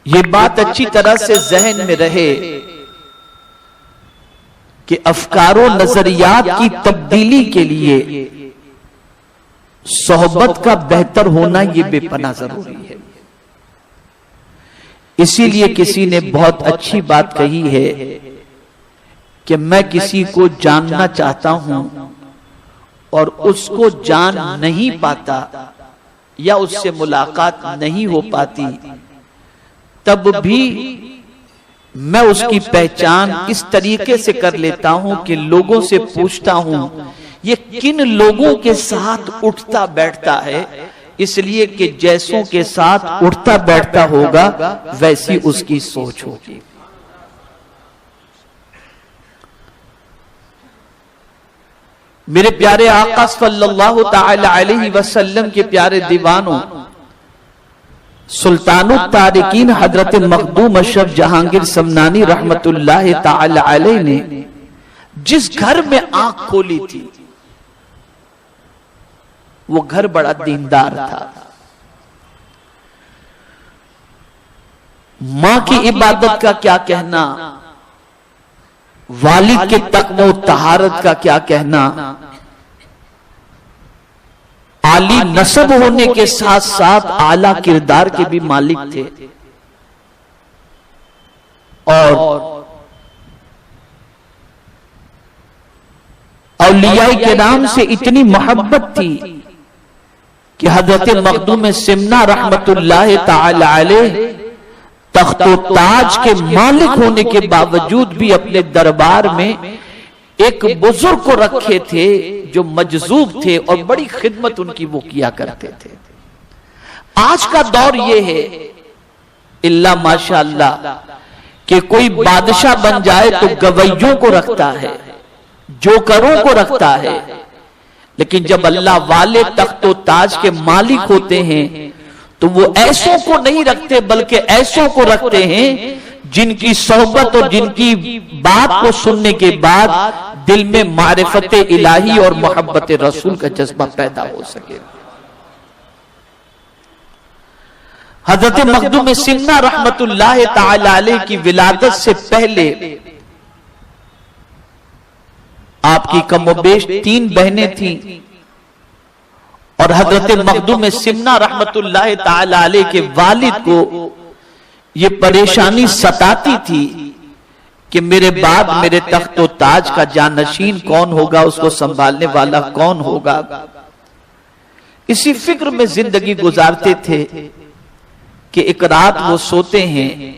یہ بات اچھی طرح سے ذہن میں رہے کہ افکار و نظریات کی تبدیلی کے لیے صحبت کا بہتر ہونا یہ بے پناہ ضروری ہے۔ اسی لیے کسی نے بہت اچھی بات کہی ہے کہ میں کسی کو جاننا چاہتا ہوں اور اس کو جان نہیں پاتا یا اس سے ملاقات نہیں ہو پاتی، تب بھی میں اس کی پہچان اس طریقے سے کر لیتا ہوں کہ لوگوں سے پوچھتا ہوں یہ کن لوگوں کے ساتھ اٹھتا بیٹھتا ہے، اس لیے کہ جیسوں کے ساتھ اٹھتا بیٹھتا ہوگا ویسی اس کی سوچ ہوگی۔ میرے پیارے آقا صلی اللہ تعالی علیہ وسلم کے پیارے دیوانوں، سلطان التارکین حضرت مخدوم اشرف جہانگیر سمنانی رحمت اللہ تعالی علیہ نے جس گھر میں آنکھ کھولی تھی وہ گھر بڑا دیندار تھا۔ ماں کی عبادت کا کیا کہنا، والد کے تقوی و طہارت کا کیا کہنا، عالی نسب ہونے کے ساتھ ساتھ اعلیٰ کردار کے بھی مالک تھے، اور اولیاء کرام سے اتنی محبت تھی کہ حضرت مخدوم سمنا رحمت اللہ تعالی علیہ تخت و تاج کے مالک ہونے کے باوجود بھی اپنے دربار میں ایک بزرگ کو رکھے تھے جو مجذوب تھے اور بڑی خدمت ان کی وہ کیا کرتے تھے۔ آج کا دور یہ ہے اللہ ماشاءاللہ کہ کوئی بادشاہ بن جائے تو گویوں کو رکھتا ہے، جوکروں کو رکھتا ہے، لیکن جب اللہ والے تخت و تاج کے مالک ہوتے ہیں تو وہ ایسوں کو نہیں رکھتے بلکہ ایسوں کو رکھتے ہیں جن کی صحبت اور جن کی بات کو سننے کے بعد دل میں معرفت الہی اور محبت رسول کا جذبہ پیدا ہو سکے۔ حضرت مخدوم سمنا رحمت اللہ تعالی علیہ کی ولادت سے پہلے آپ کی کم و بیش 3 بہنیں تھیں، اور حضرت مخدوم سمنا رحمت اللہ تعالی علیہ کے والد کو یہ پریشانی ستاتی تھی کہ میرے بعد میرے تخت و تاج کا جانشین کون ہوگا، اس کو سنبھالنے والا کون ہوگا۔ اسی فکر میں زندگی گزارتے تھے کہ ایک رات وہ سوتے ہیں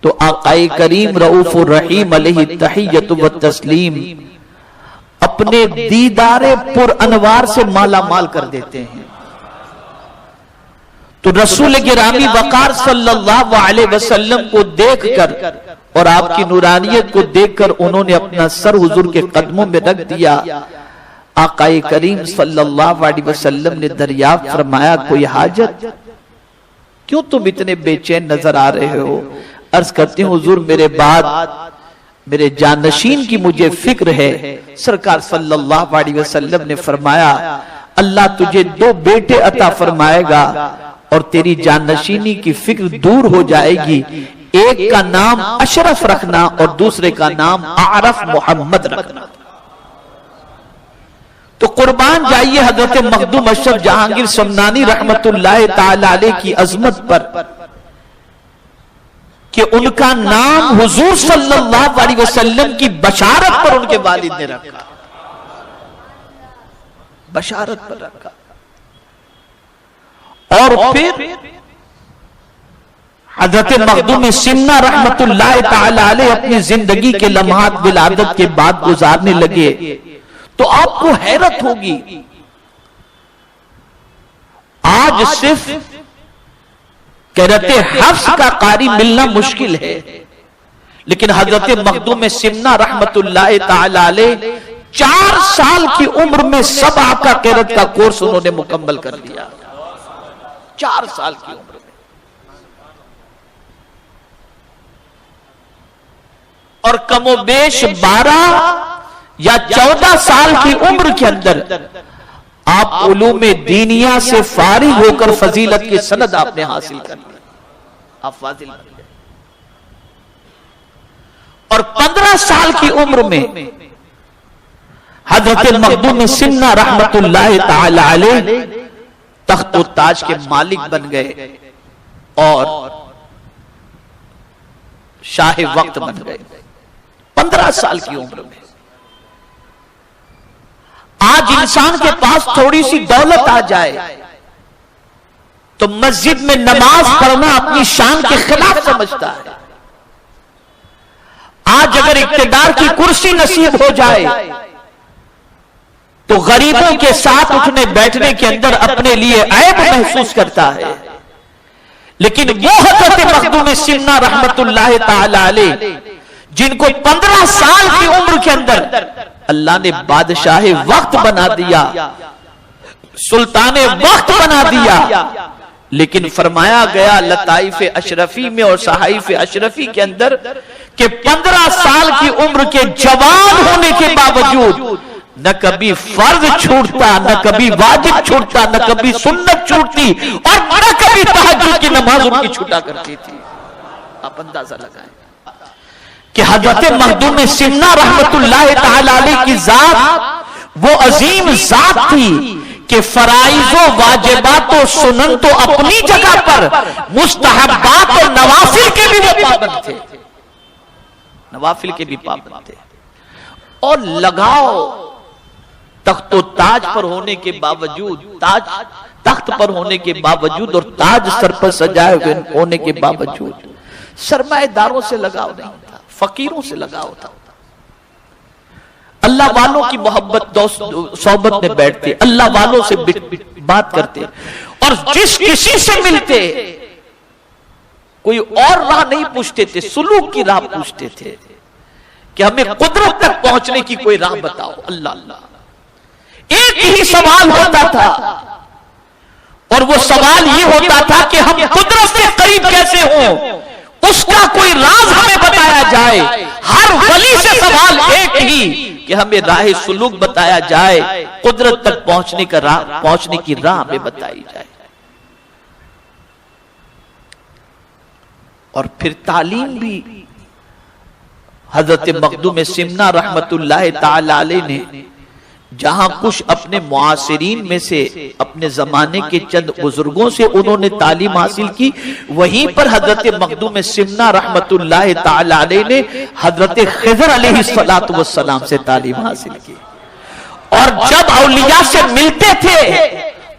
تو آقا کریم رؤوف الرحیم علیہ تحیت و تسلیم اپنے دیدار پر انوار سے مالا مال کر دیتے ہیں۔ تو رسول گرامی وقار صلی اللہ علیہ وسلم کو دیکھ کر اور آپ کی نورانیت کو دیکھ کر انہوں نے اپنا سر حضور کے قدموں میں رکھ دیا۔ آقا کریم صلی اللہ علیہ وسلم نے دریافت فرمایا کوئی حاجت، کیوں تم اتنے بے چین نظر آ رہے ہو؟ عرض کرتے ہیں حضور میرے بعد میرے جانشین کی مجھے فکر ہے۔ سرکار صلی اللہ علیہ وسلم نے فرمایا اللہ تجھے 2 بیٹے عطا فرمائے گا اور تیری جانشینی کی فکر دور ہو جائے گی، ایک کا نام اشرف رکھنا اور دوسرے کا نام اعرف محمد رکھنا۔ تو قربان جائیے حضرت مخدوم اشرف جہانگیر سمنانی رحمت اللہ تعالی علیہ کی عظمت پر کہ ان کا نام حضور صلی اللہ علیہ وسلم کی بشارت پر ان کے والد نے رکھا، بشارت پر رکھا۔ اور پھر حضرت مخدوم سمنا رحمت اللہ تعالی علیہ اپنی زندگی کے لمحات ولادت کے بعد گزارنے لگے تو آپ کو حیرت ہوگی، آج صرف قرأت حفظ کا قاری ملنا مشکل ہے، لیکن حضرت مخدوم سمنا رحمت اللہ تعالی علیہ 4 سال کی عمر میں 7 کا قرأت کا کورس انہوں نے مکمل کر لیا، 4 سال کی عمر میں۔ اور کم و بیش 12 یا 14 سال کی عمر کے اندر آپ علوم دینیہ سے فارغ ہو کر فضیلت کی سند آپ نے حاصل کر لی، آپ فاضل بن گئے. اور 15 سال کی عمر میں حضرت مخدوم سمنہ رحمت اللہ تعالی علیہ تخت و تاج کے مالک بن گئے اور شاہ وقت بن گئے 15 سال کی عمر میں. آج انسان کے پاس تھوڑی سی دولت آ جائے تو مسجد میں نماز پڑھنا اپنی شان کے خلاف سمجھتا ہے. آج اگر اقتدار کی کرسی نصیب ہو جائے تو غریبوں کے ساتھ اٹھنے بیٹھنے کے اندر اپنے لیے عیب محسوس کرتا ہے. لیکن وہ حضرت مخدوم سمنہ رحمت اللہ تعالی علیہ جن کو 15 سال کی عمر کے اندر اللہ نے بادشاہ وقت بنا دیا، سلطان وقت بنا دیا، لیکن فرمایا گیا لطائف اشرفی میں اور صحائف اشرفی کے اندر کہ 15 سال کی عمر کے جوان ہونے کے باوجود نہ کبھی فرض چھوٹتا، نہ کبھی واجب چھوٹتا، نہ کبھی سنت چھوٹتی، اور نہ کبھی تہجد کی نماز ان کی چھوٹا کرتی تھی. آپ اندازہ لگائیں کہ حضرت مخدوم سمنہ رحمت اللہ تعالی علیہ کی ذات وہ عظیم ذات تھی کہ فرائض و واجبات و سنن تو اپنی جگہ پر، مستحبات و نوافل کے بھی وہ پابند تھے، نوافل کے بھی پابند تھے. اور لگاؤ تخت و تاج پر ہونے کے باوجود، تخت پر ہونے کے باوجود اور تاج سر پر سجائے ہوئے ہونے کے باوجود سرمایہ داروں سے لگاؤ نہیں تھا، فقیروں سے لگاؤ تھا. اللہ والوں کی محبت صحبت میں بیٹھتے، اللہ والوں سے بات کرتے، اور جس کسی سے ملتے کوئی اور راہ نہیں پوچھتے تھے، سلوک کی راہ پوچھتے تھے کہ ہمیں قدرت تک پہنچنے کی کوئی راہ بتاؤ. اللہ اللہ، ایک ہی سوال ہوتا تھا اور وہ سوال یہ ہوتا تھا کہ ہم قدرت کے قریب کیسے ہوں، اس کا کوئی راز ہمیں بتایا جائے. ہر ولی سے سوال ایک ہی کہ ہمیں راہ سلوک بتایا جائے، قدرت تک پہنچنے کی راہ ہمیں بتائی جائے. اور پھر تعلیم بھی حضرت مخدوم سمنہ رحمت اللہ تعالی علیہ نے جہاں کچھ اپنے معاصرین میں سے اپنے زمانے کے چند بزرگوں سے انہوں نے تعلیم حاصل کی، وہیں پر حضرت مخدوم سمنہ رحمت اللہ تعالی علیہ نے حضرت خضر علیہ السلام سے تعلیم حاصل کی. اور جب اولیاء سے ملتے تھے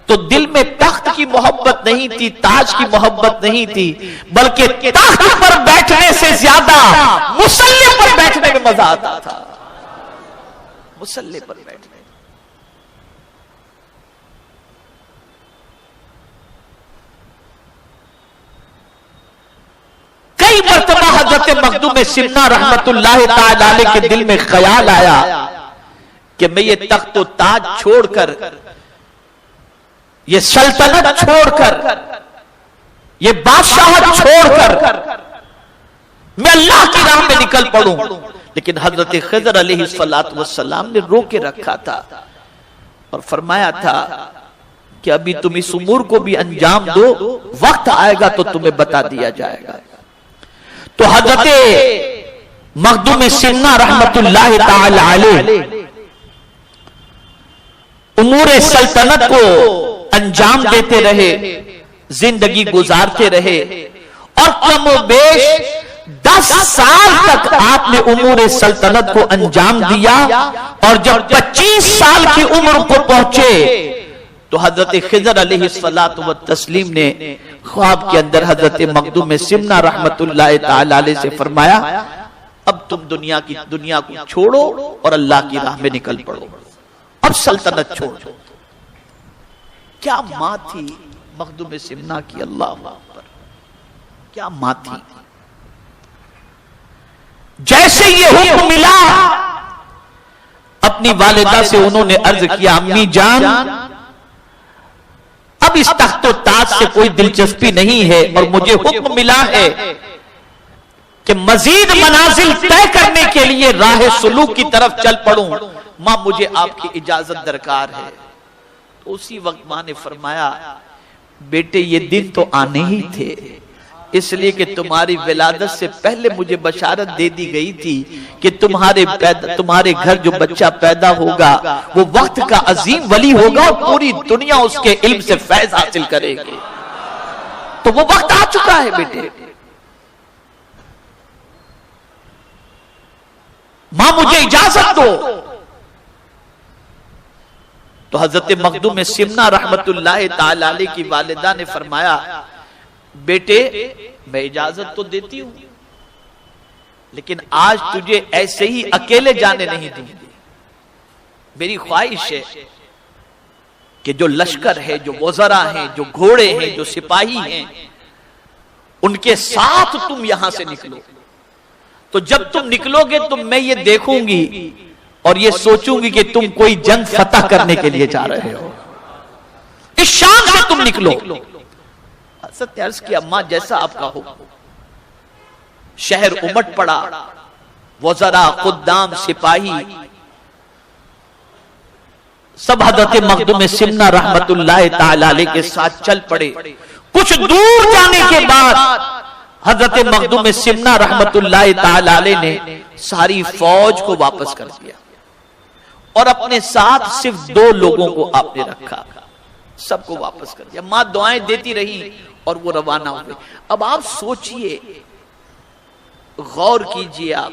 تو دل میں تخت کی محبت نہیں تھی، تاج کی محبت نہیں تھی، بلکہ تخت پر بیٹھنے سے زیادہ مصلی پر بیٹھنے میں مزہ آتا تھا. مصلی پر بیٹھنے کئی مرتبہ حضرت مخدوم سمنہ رحمت اللہ تعالی علیہ کے دل میں خیال آیا کہ میں یہ تخت و تاج چھوڑ کر، یہ سلطنت چھوڑ کر، یہ بادشاہت چھوڑ کر میں اللہ کی راہ میں نکل پڑوں. لیکن حضرت خضر علیہ السلام نے رو کے رکھا تھا اور فرمایا تھا کہ ابھی تم اس امور کو بھی انجام دو، وقت آئے گا تو تمہیں بتا دیا جائے گا. تو حضرت مخدوم سمنہ رحمت اللہ تعالی علیہ امور سلطنت کو انجام دیتے رہے، زندگی گزارتے رہے، اور کم و بیش 10 سال تک آپ نے امور سلطنت کو انجام دیا. اور جب 25 سال کی عمر کو پہنچے تو حضرت خضر علیہ السلام نے خواب کے اندر حضرت مخدوم سمنہ رحمت اللہ تعالی علیہ سے فرمایا اب تم دنیا کو چھوڑو اور اللہ کی راہ میں نکل پڑو، اب سلطنت چھوڑو. کیا ماں تھی مخدوم سمنہ کی، اللہ اکبر، کیا ماں تھی. جیسے یہ حکم ملا اپنی والدہ سے انہوں نے عرض کیا امی جان اب اس تخت و تاج سے کوئی دلچسپی نہیں ہے، اور مجھے حکم ملا ہے کہ مزید منازل طے کرنے کے لیے راہ سلوک کی طرف چل پڑوں. ماں مجھے آپ کی اجازت درکار ہے. تو اسی وقت ماں نے فرمایا بیٹے یہ دن تو آنے ہی تھے، اس لیے کہ تمہاری ولادت سے پہلے مجھے بشارت دے دی گئی تھی کہ تمہارے گھر جو بچہ پیدا ہوگا وہ وقت کا عظیم ولی ہوگا اور پوری دنیا اس کے علم سے فیض حاصل کرے گی. تو وہ وقت آ چکا ہے بیٹے. ماں مجھے اجازت دو. تو حضرت مخدوم سمنہ رحمت اللہ تعالی علیہ کی والدہ نے فرمایا بیٹے میں اجازت تو دیتی ہوں لیکن آج تجھے ایسے ہی اکیلے جانے نہیں دوں گی. میری خواہش ہے کہ جو لشکر ہے، جو وزراء ہیں، جو گھوڑے ہیں، جو سپاہی ہیں، ان کے ساتھ تم یہاں سے نکلو. تو جب تم نکلو گے تو میں یہ دیکھوں گی اور یہ سوچوں گی کہ تم کوئی جنگ فتح کرنے کے لیے جا رہے ہو. اس شان سے تم نکلو. حضرت عرض کی اماں جیسا آپ کا ہو. شہر امٹ پڑا، وزراء، خدام، سپاہی سب حضرت مخدوم سمنہ رحمت اللہ تعالی علیہ کے ساتھ چل پڑے. کچھ دور جانے کے بعد حضرت مخدوم سمنہ رحمت اللہ تعالی علیہ نے ساری فوج کو واپس کر دیا اور اپنے ساتھ صرف 2 لوگوں کو آپ نے رکھا. سب کو واپس کر دیا. ماں دعائیں دیتی رہی اور وہ روانہ ہوئے. اب آپ سوچئے، غور کیجئے، آپ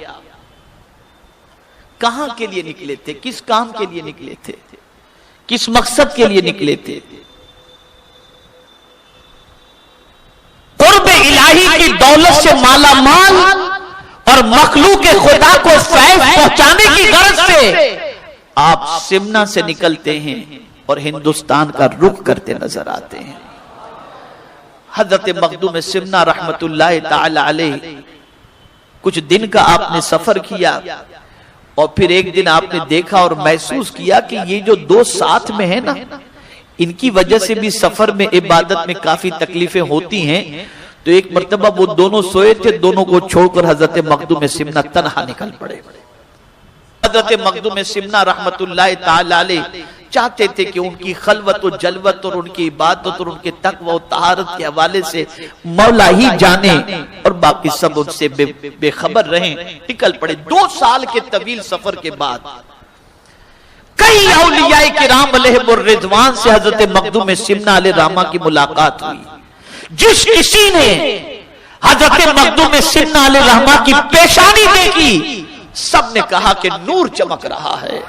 کہاں کے لیے نکلے تھے؟ کس کام کے لیے نکلے تھے؟ کس مقصد کے لیے نکلے تھے؟ قرب الہی کی دولت سے مالا مال اور مخلوق خدا کو فیض پہنچانے کی غرض سے آپ سمنہ سے نکلتے ہیں اور ہندوستان کا رخ کرتے نظر آتے ہیں. حضرت مخدوم سمنہ رحمت اللہ تعالی علیہ کچھ دن کا آپ نے سفر کیا اور پھر ایک دن آپ نے دیکھا اور محسوس کیا کہ یہ جو 2 ساتھ میں ہیں نا، ان کی وجہ سے بھی سفر میں عبادت میں کافی تکلیفیں ہوتی ہیں. تو ایک مرتبہ وہ دونوں سوئے تھے، دونوں کو چھوڑ کر حضرت مخدوم سمنہ تنہا نکل پڑے. حضرت مخدوم سمنہ رحمت اللہ تعالی علیہ چاہتے تھے کہ ان کی خلوت و جلوت اور ان کی عبادت اور ان کے تقوی و طہارت کے حوالے سے مولا ہی جانے اور باقی سب ان سے بے خبر رہیں. نکل پڑے. 2 سال کے طویل سفر کے بعد کئی اولیاء کرام علیہم الرضوان سے حضرت مخدوم سمنہ علیہ رحمہ کی ملاقات ہوئی. جس کسی نے حضرت مخدوم سمنہ علیہ رحمہ کی پیشانی دیکھی سب نے کہا کہ نور چمک رہا ہے،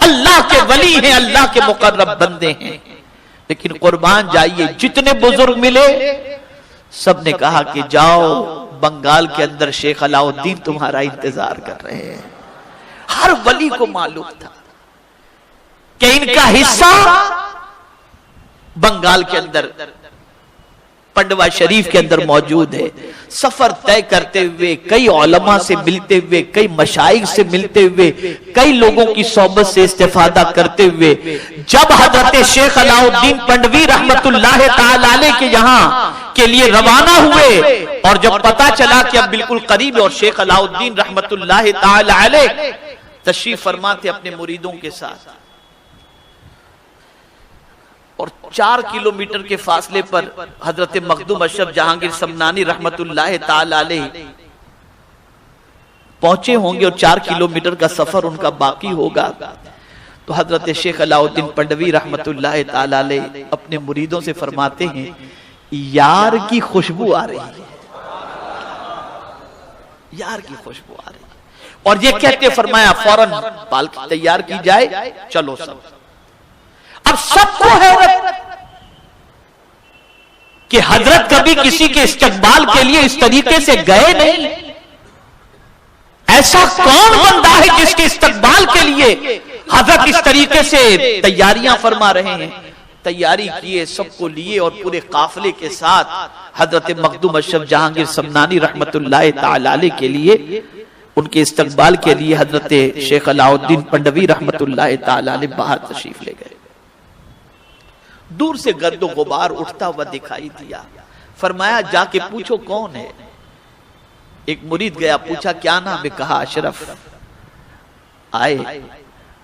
اللہ کے ولی ہیں، اللہ کے مقرب بندے ہیں. لیکن قربان جائیے جتنے بزرگ ملے سب نے کہا کہ جاؤ بنگال کے اندر شیخ علاء الدین تمہارا انتظار کر رہے ہیں. ہر ولی کو معلوم تھا کہ ان کا حصہ بنگال کے اندر پنڈوا شریف کے اندر موجود ہے. سفر طے کرتے ہوئے، کئی علماء سے ملتے ہوئے، کئی مشائخ سے ملتے ہوئے، کئی لوگوں کی صحبت سے استفادہ کرتے ہوئے جب حضرت شیخ علاء الدین پنڈوی رحمت اللہ تعالی علیہ کے یہاں کے لیے روانہ ہوئے اور جب پتا چلا کہ اب بالکل قریب ہے اور شیخ علاء الدین رحمت اللہ تعالی علیہ تشریف فرما تھے اپنے مریدوں کے ساتھ اور 4 کلومیٹر کے فاصلے پر حضرت مخدوم اشرف جہانگیر سمنانی رحمت اللہ تعالی علیہ پہنچے ہوں گے اور 4 کلومیٹر کا سفر ان کا باقی ہوگا. تو حضرت شیخ علاء الدین پنڈوی رحمت اللہ تعالی علیہ اپنے مریدوں سے فرماتے ہیں یار کی خوشبو آ رہی ہے، یار کی خوشبو آ رہی ہے. اور یہ کہتے فرمایا فوراً پالکی تیار کی جائے، چلو سب. اب سب کو حیرت کہ حضرت کبھی کسی کے استقبال کے لیے اس طریقے سے گئے نہیں. ایسا کون بندہ ہے جس کے استقبال کے لیے حضرت اس طریقے سے تیاریاں فرما رہے ہیں. تیاری کیے، سب کو لیے اور پورے قافلے کے ساتھ حضرت مخدوم اشرف جہانگیر سمنانی رحمت اللہ تعالی علیہ کے لیے ان کے استقبال کے لیے حضرت شیخ علاء الدین پنڈوی رحمت اللہ تعالی علیہ باہر تشریف لے گئے. دور سے گرد و غبار اٹھتا ہوا دکھائی دیا. فرمایا جا کے پوچھو کون ہے. ایک مرید گیا، پوچھا کیا نام ہے؟ کہا اشرف. آئے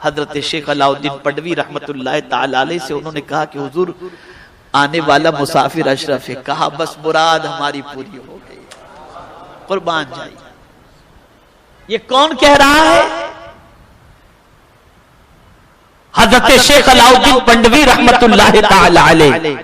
حضرت شیخ علاء الدین پنڈوی رحمت اللہ تعالی علیہ سے انہوں نے کہا کہ حضور آنے والا مسافر اشرف ہے، کہا بس مراد ہماری پوری ہو گئی، قربان جائیے۔ یہ کون کہہ رہا ہے؟ حضرت شیخ علاؤالدین پنڈوی رحمت اللہ تعالی علیہ۔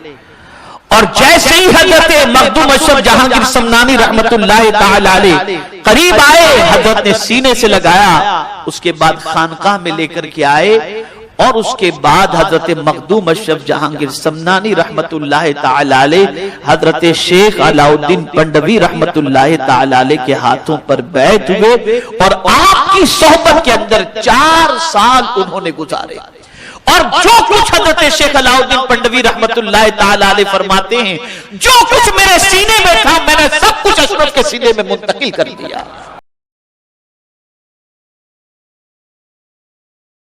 اور جیسے ہی حضرت مخدوم اشرف جہانگیر سمنانی رحمت اللہ تعالی علیہ قریب آئے، حضرت نے سینے سے لگایا، اس کے بعد خانقاہ میں لے کر کے آئے، اور اس کے بعد حضرت مخدوم اشرف جہانگیر سمنانی رحمت اللہ تعالی علیہ حضرت شیخ علاؤالدین پنڈوی رحمت اللہ تعالی علیہ کے ہاتھوں پر بیعت ہوئے، اور آپ کی صحبت کے اندر 4 سال انہوں نے گزارے۔ اور جو کچھ حضرت شیخ علاؤالدین پنڈوی رحمت اللہ تعالی علیہ فرماتے ہیں، جو کچھ میرے سینے میں تھا میں نے سب کچھ اشرف کے سینے میں منتقل کر دیا۔